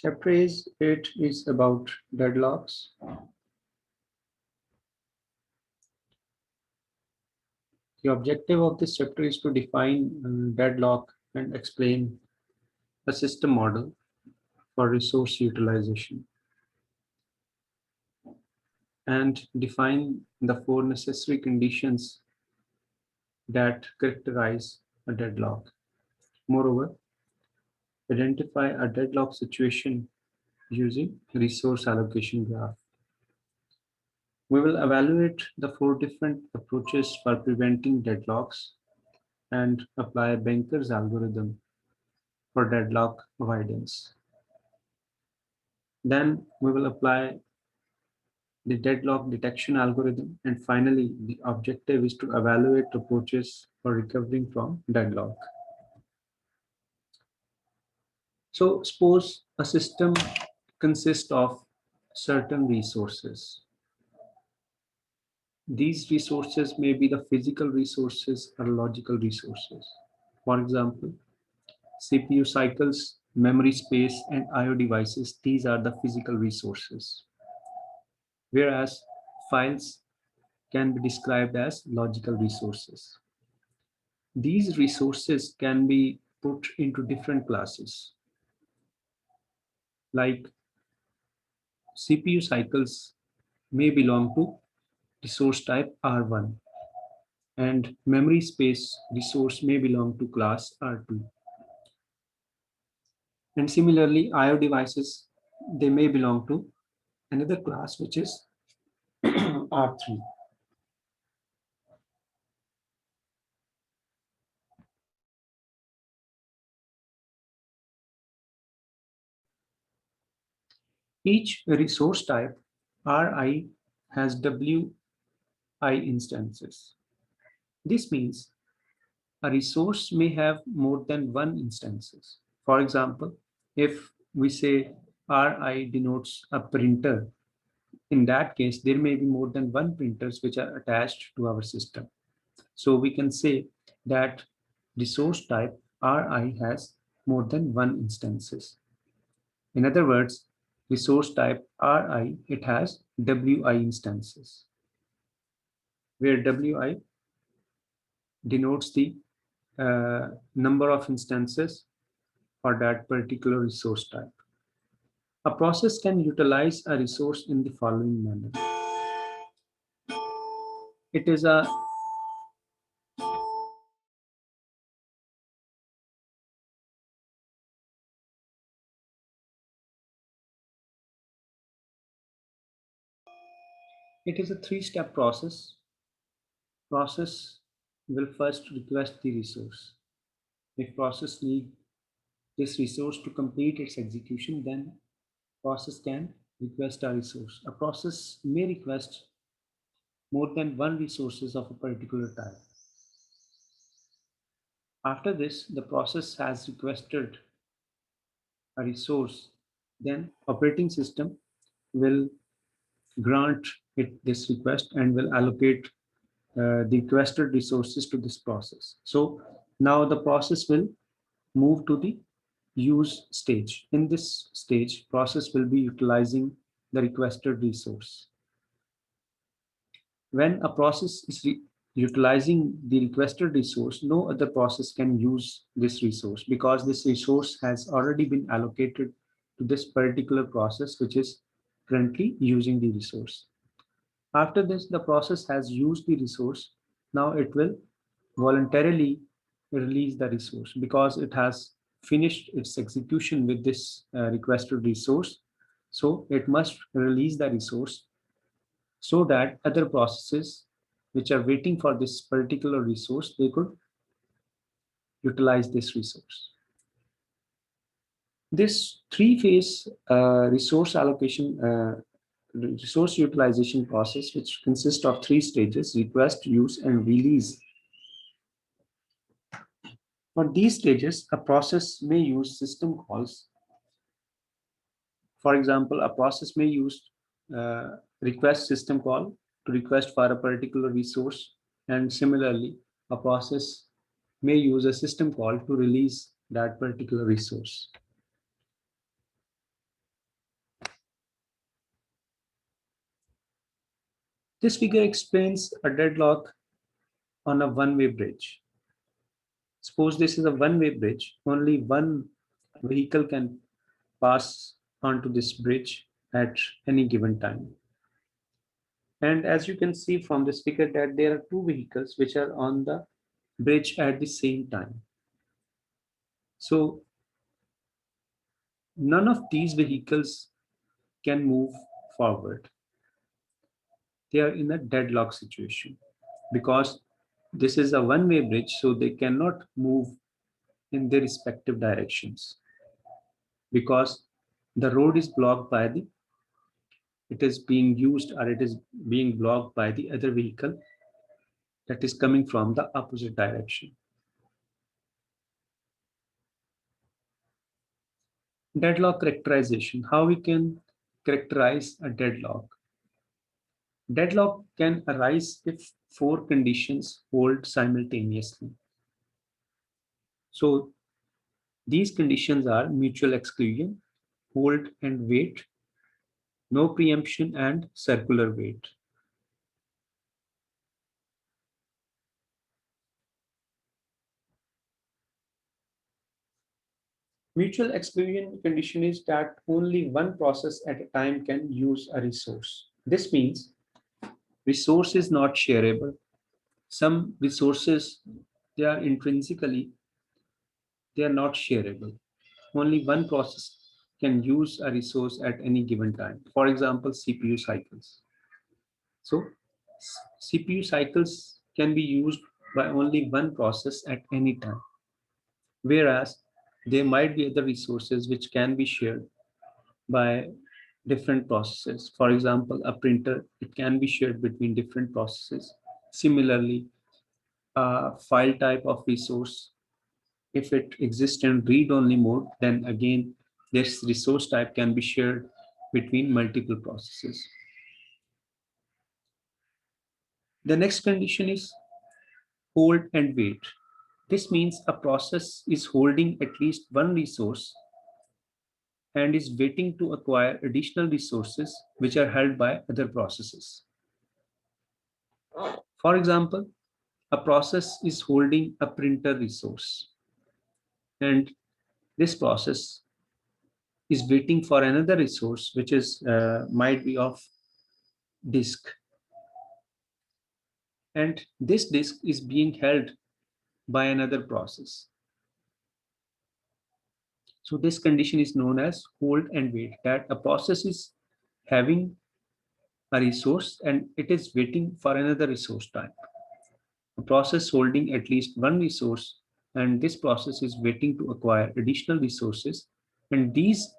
Chapter 8 is about deadlocks. The objective of this chapter is to define deadlock and explain a system model for resource utilization and define the four necessary conditions that characterize a deadlock. Moreover, identify a deadlock situation using resource allocation graph. We will evaluate the four different approaches for preventing deadlocks and apply Banker's algorithm for deadlock avoidance. Then we will apply the deadlock detection algorithm, and finally the objective is to evaluate approaches for recovering from deadlock. So suppose a system consists of certain resources. These resources may be the physical resources or logical resources. For example, CPU cycles, memory space, and I/O devices, these are the physical resources. Whereas files can be described as logical resources. These resources can be put into different classes, like CPU cycles may belong to resource type R1 and memory space resource may belong to class R2. And similarly, I/O devices, they may belong to another class which is R3. Each resource type Ri has Wi instances. This means a resource may have more than one instances. For example, if we say Ri denotes a printer, in that case, there may be more than one printers which are attached to our system. So we can say that resource type Ri has more than one instances. In other words, resource type Ri, it has Wi instances, where Wi denotes the number of instances for that particular resource type. A process can utilize a resource in the following manner. It is a it is a three-step process. Process will first request the resource. If process need this resource to complete its execution, then process can request a resource. A process may request more than one resources of a particular type. After this, the process has requested a resource, then operating system will grant it this request and will allocate the requested resources to this process. So now the process will move to the use stage. In this stage, process will be utilizing the requested resource. When a process is utilizing the requested resource, no other process can use this resource because this resource has already been allocated to this particular process which is currently using the resource. After this, the process has used the resource. Now it will voluntarily release the resource because it has finished its execution with this requested resource. So it must release the resource so that other processes which are waiting for this particular resource, they could utilize this resource. This three-phase resource utilization process, which consists of three stages: request, use, and release. For these stages, a process may use system calls. For example, a process may use request system call to request for a particular resource, and similarly, a process may use a system call to release that particular resource. This figure explains a deadlock on a one-way bridge. Suppose this is a one-way bridge, only one vehicle can pass onto this bridge at any given time. And as you can see from this figure that there are two vehicles which are on the bridge at the same time. So none of these vehicles can move forward. They are in a deadlock situation because this is a one-way bridge, so they cannot move in their respective directions because the road is blocked by the, it is being used or it is being blocked by the other vehicle that is coming from the opposite direction. Deadlock characterization, how we can characterize a deadlock. Deadlock can arise if four conditions hold simultaneously. So these conditions are mutual exclusion, hold and wait, no preemption, and circular wait. Mutual exclusion condition is that only one process at a time can use a resource. This means resource is not shareable. Some resources, they are intrinsically, they are not shareable. Only one process can use a resource at any given time. For example, CPU cycles. So CPU cycles can be used by only one process at any time. Whereas there might be other resources which can be shared by different processes. For example, a printer, it can be shared between different processes. Similarly, a file type of resource, if it exists in read-only mode, then again, this resource type can be shared between multiple processes. The next condition is hold and wait. This means a process is holding at least one resource and is waiting to acquire additional resources which are held by other processes. For example, a process is holding a printer resource, and this process is waiting for another resource which is might be of disk, and this disk is being held by another process. So this condition is known as hold and wait, that a process is having a resource and it is waiting for another resource type. A process holding at least one resource, and this process is waiting to acquire additional resources, and these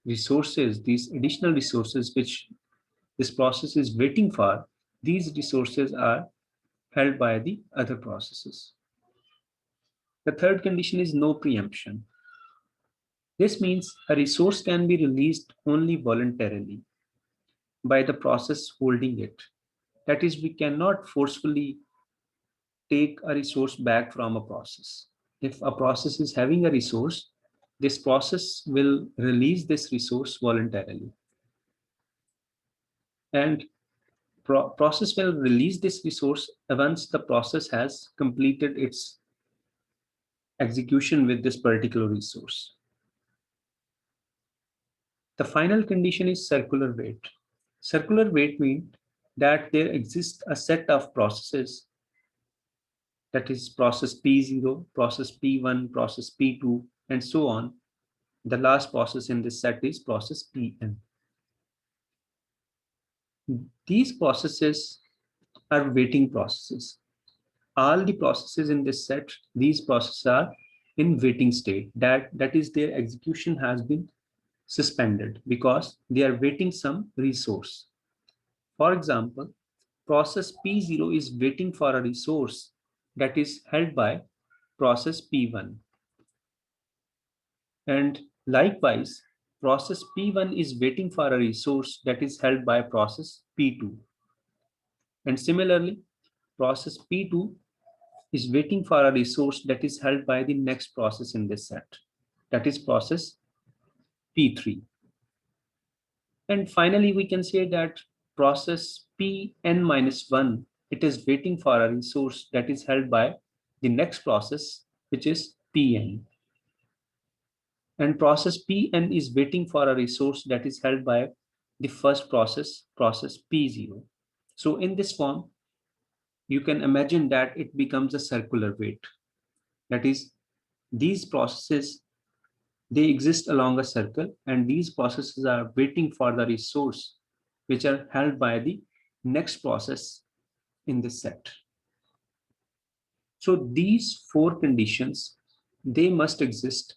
resources, these additional resources which this process is waiting for, these resources are held by the other processes. The third condition is no preemption. This means a resource can be released only voluntarily by the process holding it. That is, we cannot forcefully take a resource back from a process. If a process is having a resource, this process will release this resource voluntarily. And process will release this resource once the process has completed its execution with this particular resource. The final condition is circular wait. Circular wait means that there exists a set of processes, that is process P0, process P1, process P2, and so on. The last process in this set is process Pn. These processes are waiting processes. All the processes in this set, these processes are in waiting state. That is, their execution has been suspended because they are waiting some resource. For example, process P0 is waiting for a resource that is held by process P1. And likewise, process P1 is waiting for a resource that is held by process P2. And similarly, process P2 is waiting for a resource that is held by the next process in this set, that is process P3. And finally, we can say that process Pn minus 1, it is waiting for a resource that is held by the next process, which is Pn. And process Pn is waiting for a resource that is held by the first process, process P0. So in this form, you can imagine that it becomes a circular wait. That is, these processes, they exist along a circle, and these processes are waiting for the resource which are held by the next process in this set. So these four conditions, they must exist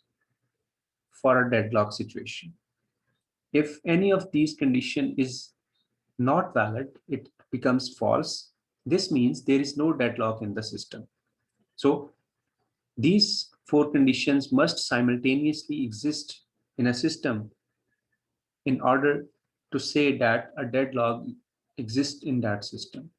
for a deadlock situation. If any of these condition is not valid, it becomes false. This means there is no deadlock in the system. So these four conditions must simultaneously exist in a system in order to say that a deadlock exists in that system.